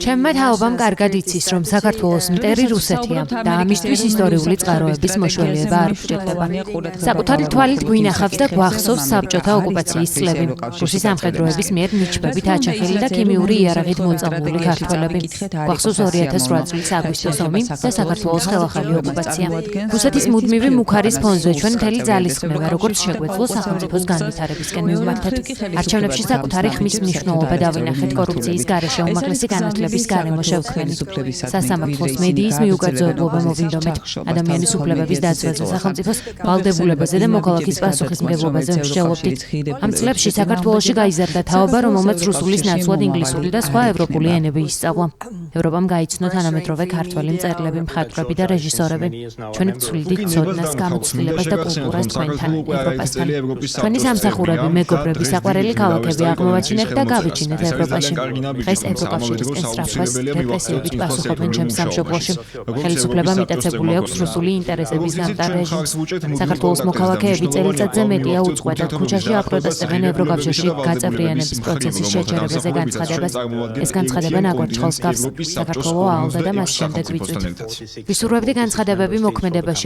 ჩემმა თაობამ კარგად იცის, რომ საქართველოს მტერი რუსეთია და ამისთვის ისტორიული წყაროების მოშველიება არ გვჭირდება. საკუთარი თვალით გვინახავს და გვახსოვს საბჭოთა ოკუპაციის წლები, რუსი სამხედროების მიერ ნიჩბებით აჩახილი და ქიმიური იარაღით მოწამული ქართველები. გვახსოვს 2008 წლის აგვისტოს ომი და საქართველოს ხელახალი ოკუპაცია. რუსეთის მუდმივი მუქარის ფონზე ჩვენ მთელი ძალისხმევა, როგორც შეგვეძლო სახელმწიფოს განვითარებისკენ მივმართეთ. არჩევნებში საკუთარი ხმის მნიშვნელობა დავინახეთ კორუფციის გარეშე უმაღლესი განათლების გარემო შევქმნით. სასამართლოს მედიის მიუკერძოებლობა მოვინდომეთ. ადამიანის უფლებების დაცვაზე, სახელმწიფოს ვალდებულებაზე და მოქალაქის პასუხისმგებლობაზე ვმსჯელობდით. ამ წლებში საქართველოში გაიზარდა თაობა, რომელმაც რუსულის ნაცვლად ინგლისური და სხვა ევროპული ენები ისწავლა. ევროპამ გაიცნო თანამედროვე ქართველი მწერლები, მხატვრები და რეჟისორები. ჩვენ ვცვლიდით ცოდნას, გამოცდილებას და კულტურას თქვენთან, ევროპასთან. ჩვენი სამსახურები, მეგობრები, საყვარელი ქალაქები აღმოვაჩინეთ და გავიჩინეთ ევროპაში. დღეს ევროკავშირისკენ სწრაფვას რეპრესიებით პასუხობენ ჩემს სამშობლოში. ხელისუფლებამ მიტაცებული აქვს რუსული ინტერესების დამტარ რეჟიმს. საქართველოს მოქალაქეები წელიწადზე მეტია უწყვეტად ქუჩაში აპროტესტებენ ევროკავშირში გაწევრიანების პროცესის შეჩერებაზე განცხადებას. ეს განცხადება ნაგვარჩხალს გავს. საქართველო აალდა და მას შემდეგ ვიწვით. ვისურვებდი განცხადებები მოქმედებაში